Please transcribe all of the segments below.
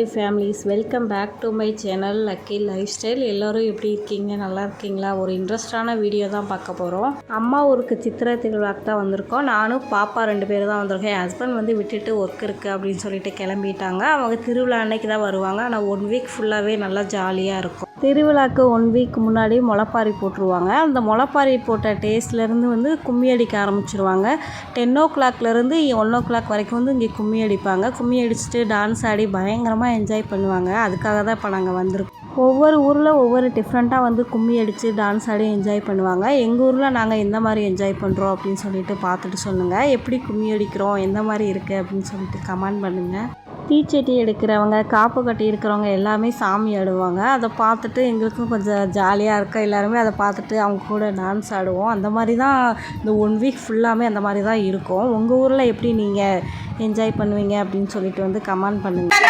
Hi families, welcome back to my channel lucky lifestyle. எல்லோரும் எப்படி இருக்கீங்க? நல்லா இருக்கீங்களா? ஒரு இன்ட்ரெஸ்டான வீடியோ தான் பார்க்க போகிறோம். அம்மா ஊருக்கு சித்திரை திருவிழாக்கு தான் வந்திருக்கோம். நானும் பாப்பா 2 பேர் தான் வந்திருக்கேன். என் ஹஸ்பண்ட் வந்து விட்டுட்டு ஒர்க் இருக்குது அப்படின்னு சொல்லிட்டு கிளம்பிட்டாங்க. அவங்க திருவிழா அன்னைக்கு தான் வருவாங்க. ஆனால் 1 வீக் ஃபுல்லாகவே நல்லா ஜாலியாக இருக்கும். திருவிழாக்கு 1 வீக் முன்னாடி முளைப்பாரி போட்டுருவாங்க. அந்த முளைப்பாரி போட்ட டேஸ்ட்லேருந்து வந்து கும்மி அடிக்க ஆரம்பிச்சிருவாங்க. 10 ஓ கிளாக்லேருந்து 1 ஓ கிளாக் வரைக்கும் வந்து இங்கே கும்மி அடிப்பாங்க. கும்மி அடிச்சுட்டு டான்ஸ் ஆடி பயங்கரமாக என்ஜாய் பண்ணுவாங்க. அதுக்காக தான் இப்போ நாங்கள் வந்திருக்கோம். ஒவ்வொரு ஊரில் ஒவ்வொரு டிஃப்ரெண்ட்டாக வந்து கும்மி அடித்து டான்ஸ் ஆடி என்ஜாய் பண்ணுவாங்க. எங்கள் ஊரில் நாங்கள் எந்த மாதிரி என்ஜாய் பண்ணுறோம் அப்படின்னு சொல்லிட்டு பார்த்துட்டு சொல்லுங்கள். எப்படி கும்மி அடிக்கிறோம், எந்த மாதிரி இருக்குது அப்படின்னு சொல்லிட்டு கமெண்ட் பண்ணுங்கள். தீச்சட்டி எடுக்கிறவங்க, காப்பு கட்டி இருக்கிறவங்க எல்லாமே சாமி ஆடுவாங்க. அதை பார்த்துட்டு எங்களுக்கும் கொஞ்சம் ஜாலியாக இருக்கும். எல்லாருமே அதை பார்த்துட்டு அவங்க கூட டான்ஸ் ஆடுவோம். அந்த மாதிரி தான் இந்த 1 வீக் ஃபுல்லாமே அந்த மாதிரி தான் இருக்கும். உங்கள் ஊரில் எப்படி நீங்கள் என்ஜாய் பண்ணுவீங்க அப்படின்னு சொல்லிட்டு வந்து கமெண்ட் பண்ணுங்கள்.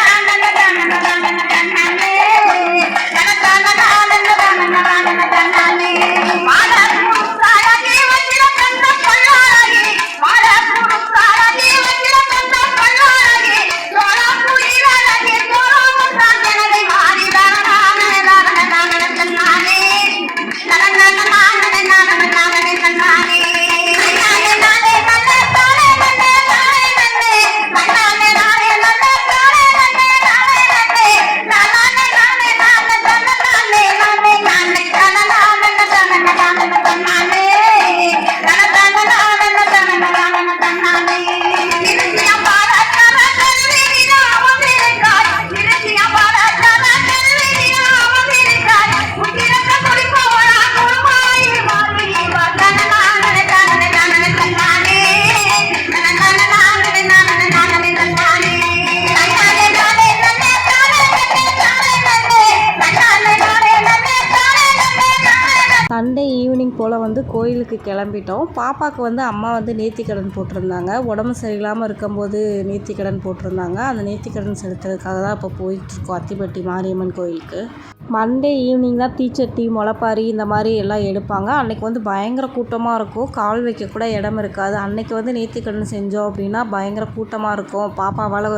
சண்டே ஈவினிங் போல் வந்து கோயிலுக்கு கிளம்பிட்டோம். பாப்பாவுக்கு வந்து அம்மா வந்து நேர்த்திக்கடன் போட்டிருந்தாங்க. உடம்பு சரியில்லாமல் இருக்கும்போது நேர்த்திக்கடன் போட்டிருந்தாங்க. அந்த நேர்த்திக்கடன் செலுத்துறதுக்காக தான் இப்போ போயிட்டுருக்கோம் அத்திப்பட்டி மாரியம்மன் கோயிலுக்கு. மண்டே ஈவினிங் தான் தீச்சட்டி, முளைப்பாரி இந்த மாதிரி எல்லாம் எடுப்பாங்க. அன்றைக்கி வந்து பயங்கர கூட்டமாக இருக்கும். கால் வைக்க கூட இடம் இருக்காது. அன்றைக்கி வந்து நேர்த்திக்கடன் செஞ்சோம் அப்படின்னா பயங்கர கூட்டமாக இருக்கும். பாப்பாவால்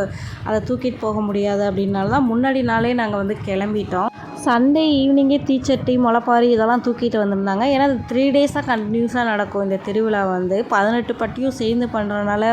அதை தூக்கிட்டு போக முடியாது அப்படின்னால தான் முன்னாடி நாளே நாங்கள் வந்து கிளம்பிட்டோம். சண்டே ஈவினிங்கே தீச்சட்டி, முளைப்பாரி இதெல்லாம் தூக்கிட்டு வந்திருந்தாங்க. ஏன்னா அது 3 டேஸாக கண்டினியூஸாக நடக்கும். இந்த திருவிழா வந்து 18 பட்டியும் சேர்ந்து பண்ணுறதுனால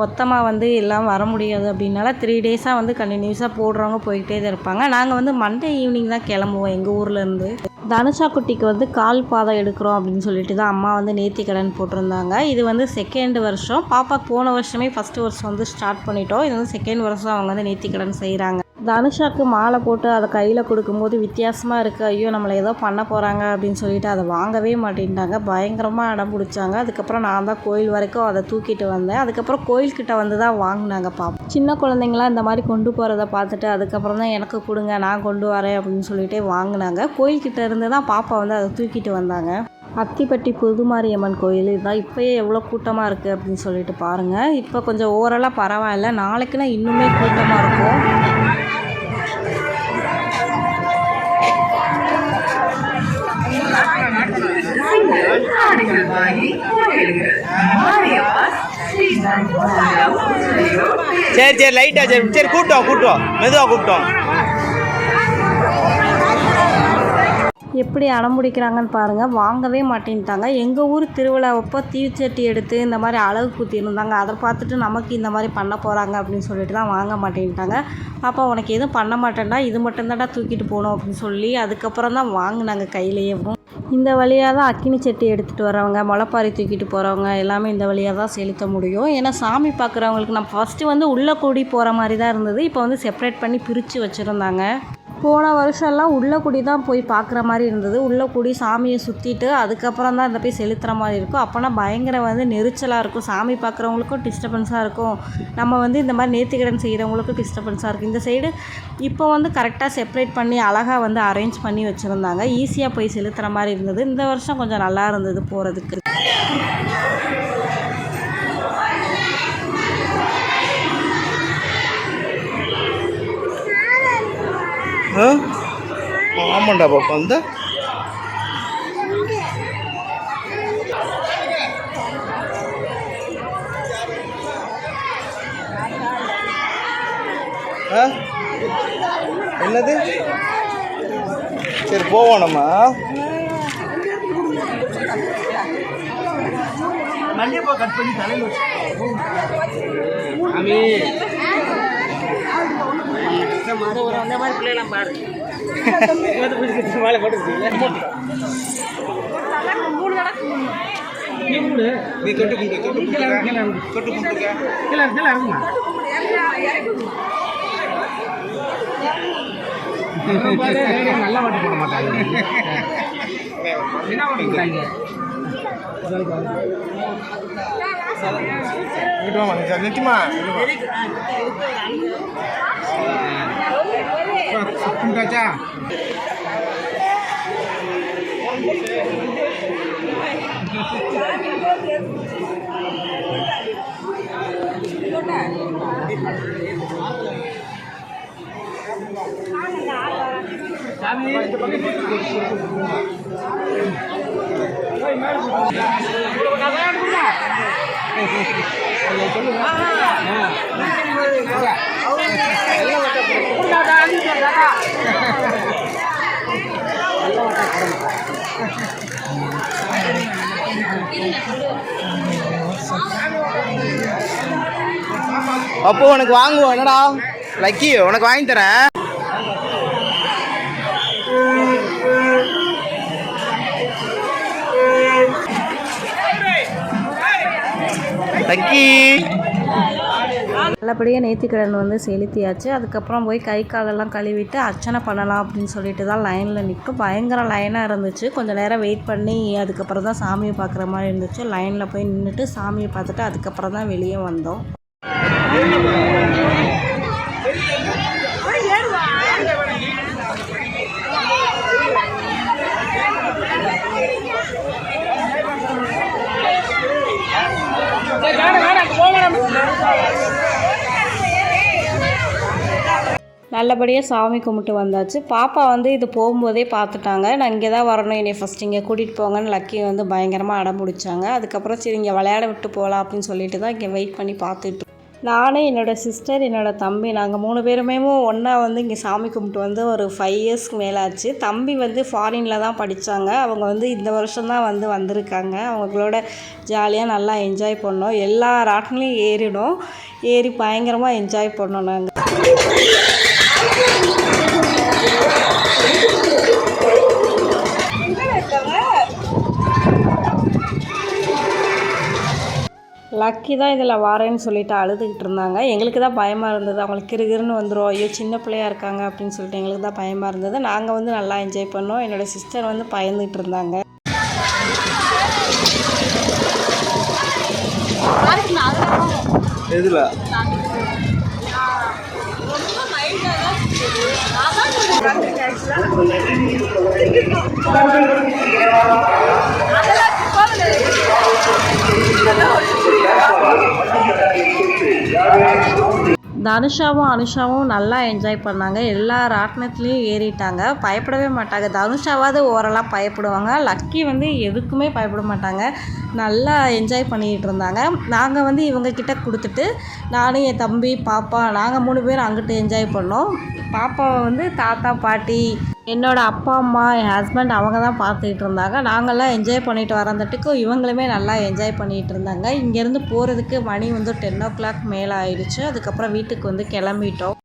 மொத்தமாக வந்து எல்லாம் வர முடியாது அப்படின்னால 3 டேஸாக வந்து கண்டினியூஸாக போடுறவங்க போய்கிட்டே தான் இருப்பாங்க. நாங்கள் வந்து மண்டே ஈவினிங் தான் கிளம்புவோம் எங்கள் ஊர்லேருந்து. தனுஷா குட்டிக்கு வந்து கால் பாதம் எடுக்கிறோம் அப்படின்னு சொல்லிட்டு தான் அம்மா வந்து நேர்த்திக்கடன் போட்டிருந்தாங்க. இது வந்து 2nd வருஷம். பாப்பா போன வருஷமே 1st வருஷம் வந்து ஸ்டார்ட் பண்ணிட்டோம். இது வந்து 2nd வருஷம் அவங்க வந்து நேர்த்திக்கடன் செய்கிறாங்க. தனுஷாவுக்கு மாலை போட்டு அதை கையில் கொடுக்கும்போது வித்தியாசமாக இருக்குது. ஐயோ நம்மளை ஏதோ பண்ண போகிறாங்க அப்படின்னு சொல்லிட்டு அதை வாங்கவே மாட்டேன்ட்டாங்க. பயங்கரமாக அடம் பிடிச்சாங்க. அதுக்கப்புறம் நான் தான் கோயில் வரைக்கும் அதை தூக்கிட்டு வந்தேன். அதுக்கப்புறம் கோயில்கிட்ட வந்து தான் வாங்கினாங்க பாப்பா. சின்ன குழந்தைங்களாம் இந்த மாதிரி கொண்டு போகிறத பார்த்துட்டு அதுக்கப்புறம் தான் எனக்கு கொடுங்க, நான் கொண்டு வரேன் அப்படின்னு சொல்லிட்டு வாங்கினாங்க. கோயில்கிட்ட இருந்து தான் பாப்பா வந்து அதை தூக்கிட்டு வந்தாங்க. அத்திப்பட்டி புதுமாரியம்மன் கோயில் இதுதான். இப்போயே எவ்வளோ கூட்டமாக இருக்குது அப்படின்னு சொல்லிட்டு பாருங்கள். இப்போ கொஞ்சம் ஓவராலாக பரவாயில்ல. நாளைக்குன்னா இன்னுமே கூட்டமாக இருக்கும். சரி சரி லைட்டா சரி கூப்பிட்டோம் மெதுவாக கூப்பிட்டோம். எப்படி அடம்பிடிக்கிறாங்கன்னு பாருங்கள். வாங்கவே மாட்டேன்ட்டாங்க. எங்கள் ஊர் திருவிழாவப்போ தீச்சட்டி எடுத்து இந்த மாதிரி அழகு குத்தியிருந்தாங்க. அதை பார்த்துட்டு நமக்கு இந்த மாதிரி பண்ண போகிறாங்க அப்படின்னு சொல்லிட்டு தான் வாங்க மாட்டேன்ட்டாங்க. பாப்பா உனக்கு எதுவும் பண்ண மாட்டேன்டா, இது மட்டும்தான்டா தூக்கிட்டு போகணும் அப்படின்னு சொல்லி அதுக்கப்புறம் தான் வாங்கினாங்க கையிலேயே. இந்த வழியாக தான் அக்கினி சட்டி எடுத்துகிட்டு வரவங்க, முளைப்பாரி தூக்கிட்டு போகிறவங்க எல்லாமே இந்த வழியாக தான் செலுத்த முடியும். ஏன்னா சாமி பார்க்குறவங்களுக்கு நம்ம ஃபஸ்ட்டு வந்து உள்ளே கூடி போகிற மாதிரி தான் இருந்தது. இப்போ வந்து செப்பரேட் பண்ணி பிரித்து வச்சுருந்தாங்க. போன வருஷம்லாம் உள்ள கூடி தான் போய் பார்க்குற மாதிரி இருந்தது. உள்ள கூடி சாமியை சுற்றிட்டு அதுக்கப்புறம் தான் இந்த போய் செலுத்துகிற மாதிரி இருக்கும். அப்போனா பயங்கர வந்து நெரிச்சலாக இருக்கும். சாமி பார்க்குறவங்களுக்கும் டிஸ்டர்பன்ஸாக இருக்கும். நம்ம வந்து இந்த மாதிரி நேர்த்திக்கடன் செய்கிறவங்களுக்கும் டிஸ்டர்பன்ஸாக இருக்கும். இந்த சைடு இப்போ வந்து கரெக்டாக செப்பரேட் பண்ணி அழகாக வந்து அரேஞ்ச் பண்ணி வச்சுருந்தாங்க. ஈஸியாக போய் செலுத்துகிற மாதிரி இருந்தது. இந்த வருஷம் கொஞ்சம் நல்லா இருந்தது போகிறதுக்கு. ஆமாண்டா பாப்பா வந்து என்னது? சரி போவோம் நம்ம. மல்லிகைப்பூ கட் பண்ணி தலையில் வச்சு ஒரு அந்த மாதிரி பிள்ளைலாம் பாரு. மாலை போட்டு நீ தொட்டு நல்ல மாட்டு போட மாட்டாங்க. என்ன பண்ணுறாங்க? நிச்சயமா அப்போ உனக்கு வாங்குவோம். என்னடா லக்கி, உனக்கு வாங்கி தரேன். லக்கி நல்லபடியாக நேர்த்திக்கடன் வந்து செலுத்தியாச்சு. அதுக்கப்புறம் போய் கை காலெல்லாம் கழுவிட்டு அர்ச்சனை பண்ணலாம் அப்படின்னு சொல்லிட்டு தான் லைனில் நிற்கும். பயங்கர லைனாக இருந்துச்சு. கொஞ்சம் நேரம் வெயிட் பண்ணி அதுக்கப்புறம் தான் சாமியை பார்க்குற மாதிரி இருந்துச்சு. லைனில் போய் நின்றுட்டு சாமியை பார்த்துட்டு அதுக்கப்புறம் தான் வெளியே வந்தோம். நல்லபடியாக சாமி கும்பிட்டு வந்தாச்சு. பாப்பா வந்து இது போகும்போதே பார்த்துட்டாங்க. நான் இங்கே தான் வரணும், என்னை ஃபஸ்ட் இங்கே கூட்டிகிட்டு போங்கன்னு லக்கி வந்து பயங்கரமாக அடம் பிடிச்சாங்க. அதுக்கப்புறம் சரி இங்கே விளையாட விட்டு போகலாம் அப்படின்னு சொல்லிட்டு தான் இங்கே வெயிட் பண்ணி பார்த்துட்டு நானே, என்னோடய சிஸ்டர், என்னோடய தம்பி, நாங்கள் 3 பேருமே ஒன்றா வந்து இங்கே சாமி கும்பிட்டு வந்து ஒரு 5 இயர்ஸ்க்கு மேலே ஆச்சு. தம்பி வந்து ஃபாரினில் தான் படித்தாங்க. அவங்க வந்து இந்த வருஷம்தான் வந்திருக்காங்க. அவங்களோட ஜாலியாக நல்லா என்ஜாய் பண்ணோம். எல்லா ராட்டிலையும் ஏறி பயங்கரமாக என்ஜாய் பண்ணோம் நாங்கள். லக்கி தான் இதில் வாரேன்னு சொல்லிட்டு அழுதுகிட்டு இருந்தாங்க. எங்களுக்கு தான் பயமாக இருந்தது. அவங்களுக்கு கிறுகிறுன்னு வந்துடும், ஐயோ சின்ன பிள்ளையாக இருக்காங்க அப்படின்னு சொல்லிட்டு எங்களுக்கு தான் பயமாக இருந்தது. நாங்கள் வந்து நல்லா என்ஜாய் பண்ணோம். என்னோடய சிஸ்டர் வந்து பயந்துகிட்டு இருந்தாங்க. எதுல தனுஷாவும் அனுஷாவும் நல்லா என்ஜாய் பண்ணாங்க. எல்லா ராட்டினத்துலேயும் ஏறிட்டாங்க. பயப்படவே மாட்டாங்க. தனுஷாவாவது ஓரளவு பயப்படுவாங்க. லக்கி வந்து எதுக்குமே பயப்பட மாட்டாங்க. நல்லா என்ஜாய் பண்ணிகிட்டு இருந்தாங்க. நாங்கள் வந்து இவங்கக்கிட்ட கொடுத்துட்டு நானும் என் தம்பி பாப்பா நாங்கள் 3 பேரும் அங்கிட்டு என்ஜாய் பண்ணோம். பாப்பாவை வந்து தாத்தா பாட்டி என்னோடய அப்பா அம்மா என் ஹஸ்பண்ட் அவங்க தான் பார்த்துக்கிட்டு இருந்தாங்க. நாங்கள்லாம் என்ஜாய் பண்ணிட்டு வரந்தட்டுக்கு இவங்களுமே நல்லா என்ஜாய் பண்ணிகிட்டு இருந்தாங்க. இங்கேருந்து போகிறதுக்கு மணி வந்து 10 o'clock மேலே ஆயிடுச்சு. அதுக்கப்புறம் வீட்டுக்கு வந்து கிளம்பிட்டோம்.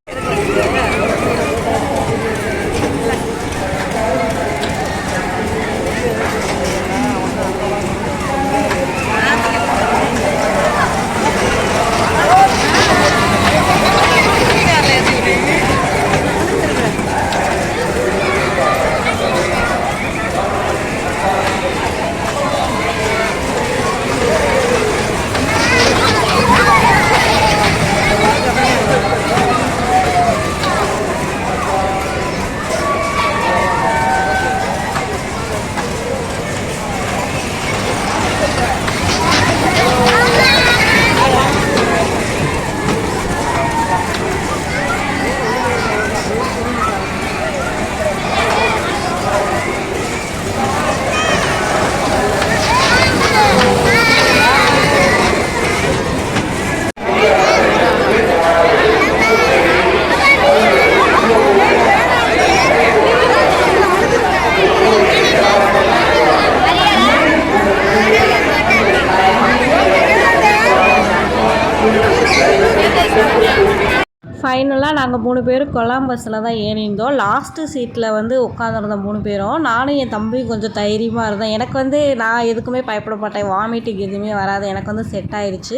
ஃபைனலாக நாங்கள் 3 பேரும் கொலாம்பஸில் தான் ஏறியிருந்தோம். லாஸ்ட்டு சீட்டில் வந்து உட்காந்துருந்தோம் 3 பேரும். நானும் என் தம்பியும் கொஞ்சம் தைரியமாக இருந்தேன். எனக்கு வந்து நான் எதுக்குமே பயப்பட மாட்டேன், வாமிட்டிங் எதுவுமே வராது, எனக்கு வந்து செட் ஆயிடுச்சு.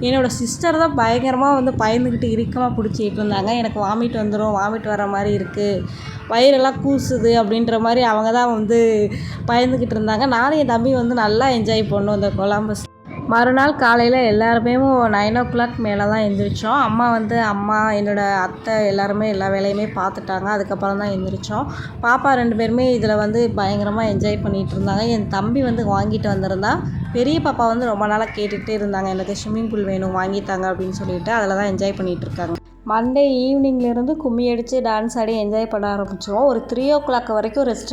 என்னோடய சிஸ்டர் தான் பயங்கரமாக வந்து பயந்துக்கிட்டு இறுக்கமாக பிடிச்சிக்கிட்டு இருந்தாங்க. எனக்கு வாமிட் வந்துடும், வாமிட் வர மாதிரி இருக்குது, வயிறெல்லாம் கூசுது அப்படின்ற மாதிரி அவங்க தான் வந்து பயந்துக்கிட்டு இருந்தாங்க. நானும் என் தம்பி வந்து நல்லா என்ஜாய் பண்ணோம் இந்த கொலாம்பஸ். மறுநாள் காலையில் எல்லாருமே 9 o'clock மேலே தான் எழுந்திரிச்சோம். அம்மா என்னோடய அத்தை எல்லாருமே எல்லா வேலையுமே பார்த்துட்டாங்க. அதுக்கப்புறம் தான் எழுந்திரிச்சோம். பாப்பா 2 பேருமே இதில் வந்து பயங்கரமாக என்ஜாய் பண்ணிகிட்டு இருந்தாங்க. என் தம்பி வந்து வாங்கிட்டு வந்திருந்தா. பெரிய பாப்பா வந்து ரொம்ப நாளாக கேட்டுகிட்டே இருந்தாங்க, எனக்கு ஸ்விம்மிங் பூல் வேணும் வாங்கித்தாங்க அப்படின்னு சொல்லிட்டு. அதில் தான் என்ஜாய் பண்ணிகிட்டு இருக்காங்க. மண்டே ஈவினிங்லேருந்து கும்மி அடித்து டான்ஸ் ஆடி என்ஜாய் பண்ண ஆரம்பித்தோம். ஒரு 3 o'clock வரைக்கும் ரெஸ்ட்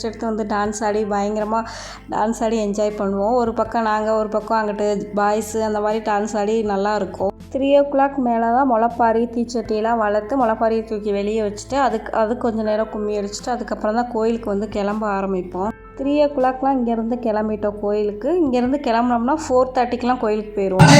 எடுத்து வந்து டான்ஸ் ஆடி பயங்கரமாக டான்ஸ் ஆடி என்ஜாய் பண்ணுவோம். ஒரு பக்கம் நாங்கள், ஒரு பக்கம் அங்கிட்டு பாய்ஸு, அந்த மாதிரி டான்ஸ் ஆடி நல்லாயிருக்கும். 3 o'clock மேலே தான் முளைப்பாரி தீச்சட்டியெல்லாம் வளர்த்து முளைப்பாரியை தூக்கி வெளியே வச்சுட்டு அது கொஞ்சம் நேரம் கும்மி அடிச்சுட்டு அதுக்கப்புறம் தான் கோயிலுக்கு வந்து கிளம்ப ஆரம்பிப்போம். 3 o'clockலாம் இங்கேருந்து கிளம்பிட்டோம் கோயிலுக்கு. இங்கேருந்து கிளம்புனோம்னா 4:30க்கெலாம் கோயிலுக்கு போயிடுவோம்.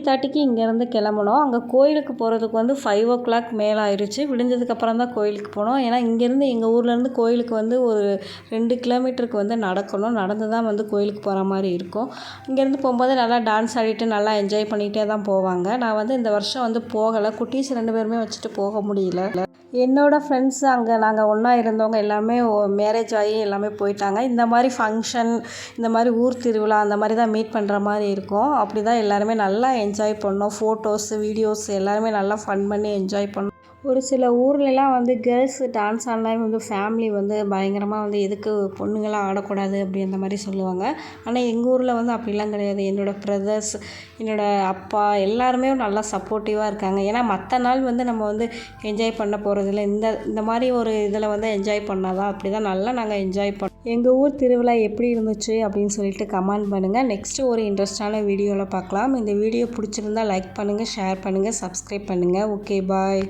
3:30க்கு இங்கேருந்து கிளம்புனோம். அங்கே கோயிலுக்கு போகிறதுக்கு வந்து 5 o'clock மேலே ஆயிடுச்சு. விடிஞ்சதுக்கப்புறம் தான் கோயிலுக்கு போனோம். ஏன்னா இங்கேருந்து எங்கள் ஊர்லேருந்து கோயிலுக்கு வந்து ஒரு 2 கிலோமீட்டருக்கு வந்து நடக்கணும். நடந்து தான் வந்து கோயிலுக்கு போகிற மாதிரி இருக்கும். இங்கேருந்து போகும்போது நல்லா டான்ஸ் ஆடிட்டு நல்லா என்ஜாய் பண்ணிகிட்டே தான் போவாங்க. நான் வந்து இந்த வருஷம் வந்து போகலை. குட்டீஸ் 2 பேருமே வச்சுட்டு போக முடியல. என்னோடய ஃப்ரெண்ட்ஸ் அங்கே நாங்கள் ஒன்றா இருந்தவங்க எல்லாமே மேரேஜ் ஆகி எல்லாமே போயிட்டாங்க. இந்த மாதிரி ஃபங்க்ஷன், இந்த மாதிரி ஊர் திருவிழா அந்த மாதிரி தான் மீட் பண்ணுற மாதிரி இருக்கும். அப்படி தான் எல்லாருமே நல்லா என்ஜாய் பண்ணோம். ஃபோட்டோஸ், வீடியோஸ் எல்லாருமே நல்லா ஃபன் பண்ணி என்ஜாய் பண்ணோம். ஒரு சில ஊர்லலாம் வந்து கேர்ள்ஸ் டான்ஸ் ஆடினாலே வந்து ஃபேமிலி வந்து பயங்கரமாக வந்து எதுக்கு பொண்ணுங்களாம் ஆடக்கூடாது அப்படி அந்த மாதிரி சொல்லுவாங்க. ஆனால் எங்கள் ஊரில் வந்து அப்படிலாம் கிடையாது. என்னோடய பிரதர்ஸ், என்னோடய அப்பா எல்லாருமே நல்லா சப்போர்ட்டிவாக இருக்காங்க. ஏன்னா மற்ற நாள் வந்து நம்ம வந்து என்ஜாய் பண்ண போகிறதில்ல. இந்த மாதிரி ஒரு இதில் வந்து என்ஜாய் பண்ணால் தான் அப்படி தான் நல்லா நாங்கள் என்ஜாய் பண்ணோம். எங்கள் ஊர் திருவிழா எப்படி இருந்துச்சு அப்படின்னு சொல்லிட்டு கமெண்ட் பண்ணுங்கள். நெக்ஸ்ட்டு ஒரு இன்ட்ரெஸ்டான வீடியோவில் பார்க்கலாம். இந்த வீடியோ பிடிச்சிருந்தா லைக் பண்ணுங்கள், ஷேர் பண்ணுங்கள், சப்ஸ்கிரைப் பண்ணுங்கள். ஓகே, பாய்.